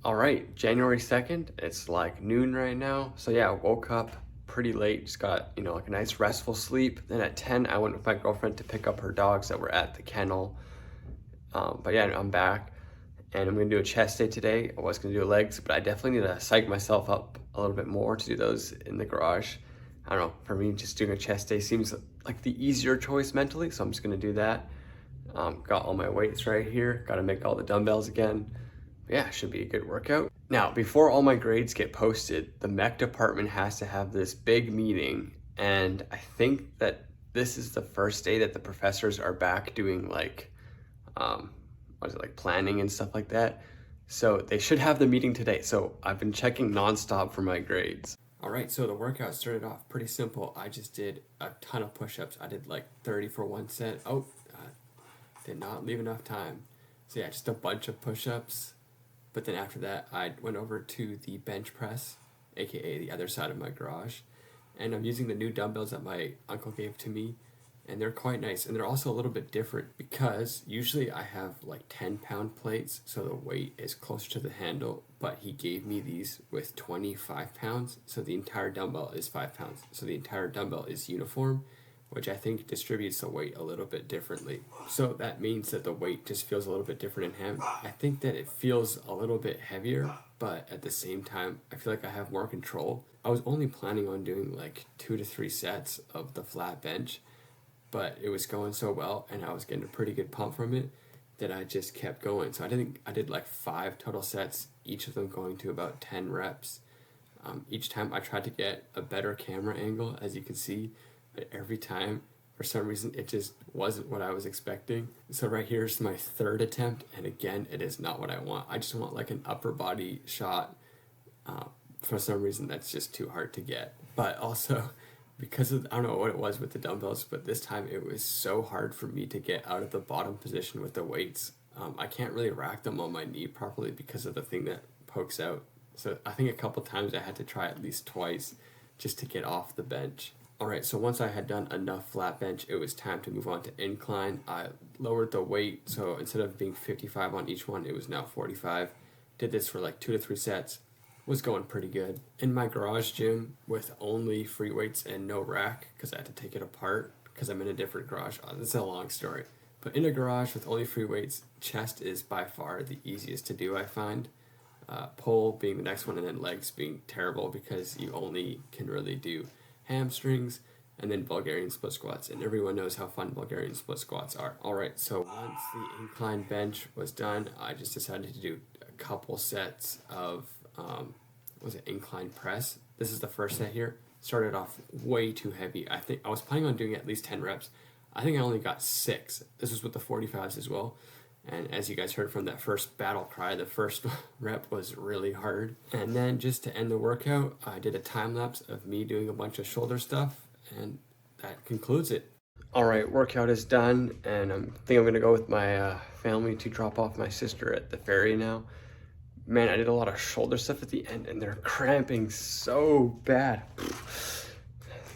All right, January 2nd, it's like noon right now. So yeah, I woke up pretty late, just got, like a nice restful sleep. Then at 10, I went with my girlfriend to pick up her dogs that were at the kennel. But yeah, I'm back and I'm gonna do a chest day today. I was gonna do legs, but I definitely need to psych myself up a little bit more to do those in the garage. I don't know, for me, just doing a chest day seems like the easier choice mentally, so I'm just gonna do that. Got all my weights right here, gotta make all the dumbbells again. Yeah, should be a good workout. Now, before all my grades get posted, the MEC department has to have this big meeting, and I think that this is the first day that the professors are back doing like, um, like planning and stuff like that. So they should have the meeting today. So I've been checking nonstop for my grades. All right, so the workout started off pretty simple. I just did a ton of push-ups. I did like 30 for one set. Oh, did not leave enough time. So yeah, just a bunch of push-ups. But then after that, I went over to the bench press, aka the other side of my garage, and I'm using the new dumbbells that my uncle gave to me, and they're quite nice. And they're also a little bit different because usually I have like 10-pound plates, so the weight is closer to the handle, but he gave me these with 25 pounds, so the entire dumbbell is 5 pounds. So the entire dumbbell is uniform, which I think distributes the weight a little bit differently. So that means that the weight just feels a little bit different in hand. I think that it feels a little bit heavier, but at the same time, I feel like I have more control. I was only planning on doing like 2 to 3 sets of the flat bench, but it was going so well and I was getting a pretty good pump from it that I just kept going. So I did like 5 total sets, each of them going to about 10 reps. Each time I tried to get a better camera angle, as you can see, but every time, for some reason, it just wasn't what I was expecting. So right here's my third attempt, and again, it is not what I want. I just want like an upper body shot. For some reason, that's just too hard to get. But also, because of, I don't know what it was with the dumbbells, but this time it was so hard for me to get out of the bottom position with the weights. I can't really rack them on my knee properly because of the thing that pokes out. So I think a couple times I had to try at least twice just to get off the bench. All right, so once I had done enough flat bench, it was time to move on to incline. I lowered the weight, so instead of being 55 on each one, it was now 45. Did this for like 2 to 3 sets. Was going pretty good. In my garage gym with only free weights and no rack, because I had to take it apart because I'm in a different garage. This is a long story. But in a garage with only free weights, chest is by far the easiest to do, I find. Pull being the next one, and then legs being terrible because you only can really do hamstrings and then Bulgarian split squats. And everyone knows how fun Bulgarian split squats are. All right, so once the incline bench was done, I just decided to do a couple sets of, was it incline press? This is the first set here. Started off way too heavy. I think I was planning on doing at least 10 reps. I think I only got 6. This was with the 45s as well. And as you guys heard from that first battle cry, the first rep was really hard. And then just to end the workout, I did a time lapse of me doing a bunch of shoulder stuff, and that concludes it. All right, workout is done, and I think I'm gonna go with my family to drop off my sister at the ferry now. Man, I did a lot of shoulder stuff at the end, and they're cramping so bad.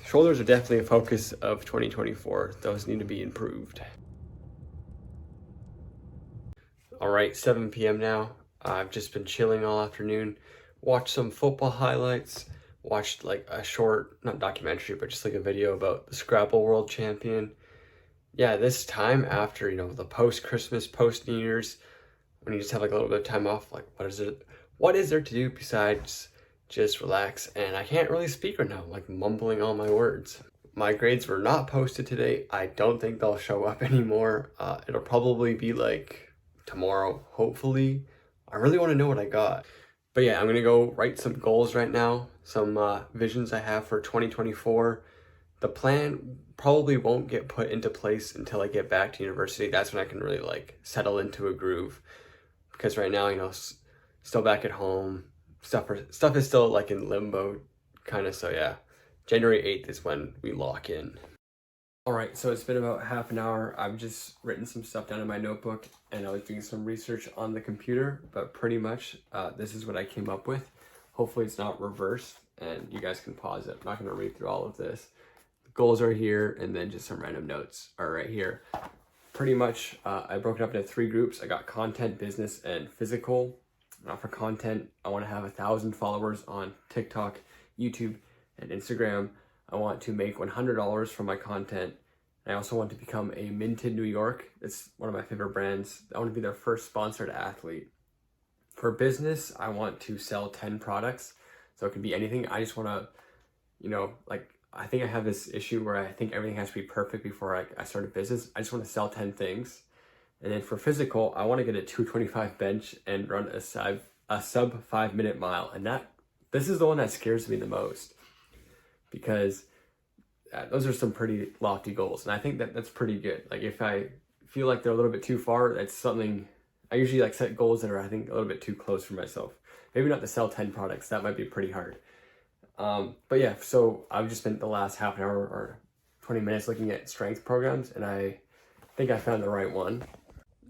Shoulders are definitely a focus of 2024. Those need to be improved. All right, 7 p.m. now. I've just been chilling all afternoon, watched some football highlights, watched like a short, not documentary, but just like a video about the Scrabble World Champion. Yeah, this time after, the post-Christmas, post-New Year's, when you just have like a little bit of time off, like what is there to do besides just relax? And I can't really speak right now, I'm like mumbling all my words. My grades were not posted today. I don't think they'll show up anymore. It'll probably be like tomorrow, hopefully. I really want to know what I got. But yeah, I'm gonna go write some goals right now, some visions I have for 2024. The plan probably won't get put into place until I get back to university. That's when I can really like settle into a groove. Because right now, still back at home, stuff is still like in limbo, kind of. So yeah, January 8th is when we lock in. All right, so it's been about half an hour. I've just written some stuff down in my notebook, and I was doing some research on the computer, but pretty much this is what I came up with. Hopefully it's not reversed, and you guys can pause it. I'm not gonna read through all of this. The goals are here, and then just some random notes are right here. Pretty much, I broke it up into 3 groups. I got content, business, and physical. For content, I want to have 1,000 followers on TikTok, YouTube, and Instagram. I want to make $100 from my content. I also want to become a Minted New York. It's one of my favorite brands. I want to be their first sponsored athlete. For business, I want to sell 10 products. So it could be anything. I just want to, like, I think I have this issue where I think everything has to be perfect before I start a business. I just want to sell 10 things. And then for physical, I want to get a 225 bench and run a sub 5-minute mile. And this is the one that scares me the most, because those are some pretty lofty goals. And I think that's pretty good. Like, if I feel like they're a little bit too far, that's something I usually like set goals that are, I think, a little bit too close for myself. Maybe not to sell 10 products. That might be pretty hard. But yeah, so I've just spent the last half an hour or 20 minutes looking at strength programs, and I think I found the right one.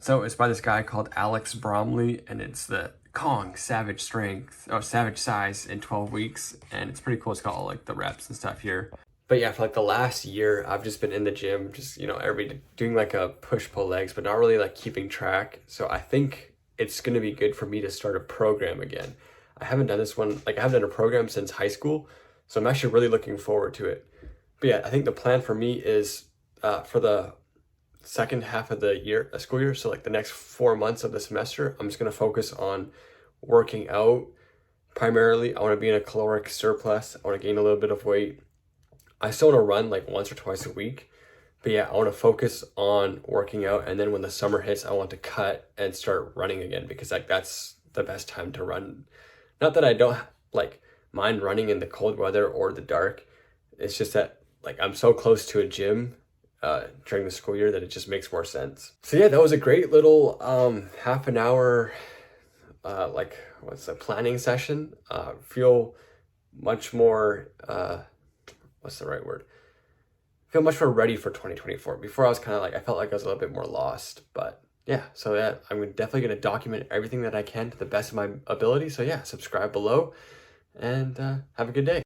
So it's by this guy called Alex Bromley, and it's the Kong Savage Savage Size in 12 weeks. And it's pretty cool. It's got all like the reps and stuff here. But yeah, for like the last year, I've just been in the gym, just, doing like a push-pull legs, but not really like keeping track. So I think it's going to be good for me to start a program again. I haven't done this one, like I haven't done a program since high school. So I'm actually really looking forward to it. But yeah, I think the plan for me is for the second half of the year, school year, so like the next 4 months of the semester, I'm just going to focus on working out. Primarily, I want to be in a caloric surplus. I want to gain a little bit of weight. I still want to run like once or twice a week. But yeah, I want to focus on working out. And then when the summer hits, I want to cut and start running again, because like that's the best time to run. Not that I don't like mind running in the cold weather or the dark. It's just that like I'm so close to a gym during the school year that it just makes more sense. So yeah, that was a great little half an hour planning session. Feel much more feel much more ready for 2024. Before I was kind of like, I felt like I was a little bit more lost. But yeah, so yeah, I'm definitely going to document everything that I can to the best of my ability. So yeah, subscribe below, and have a good day.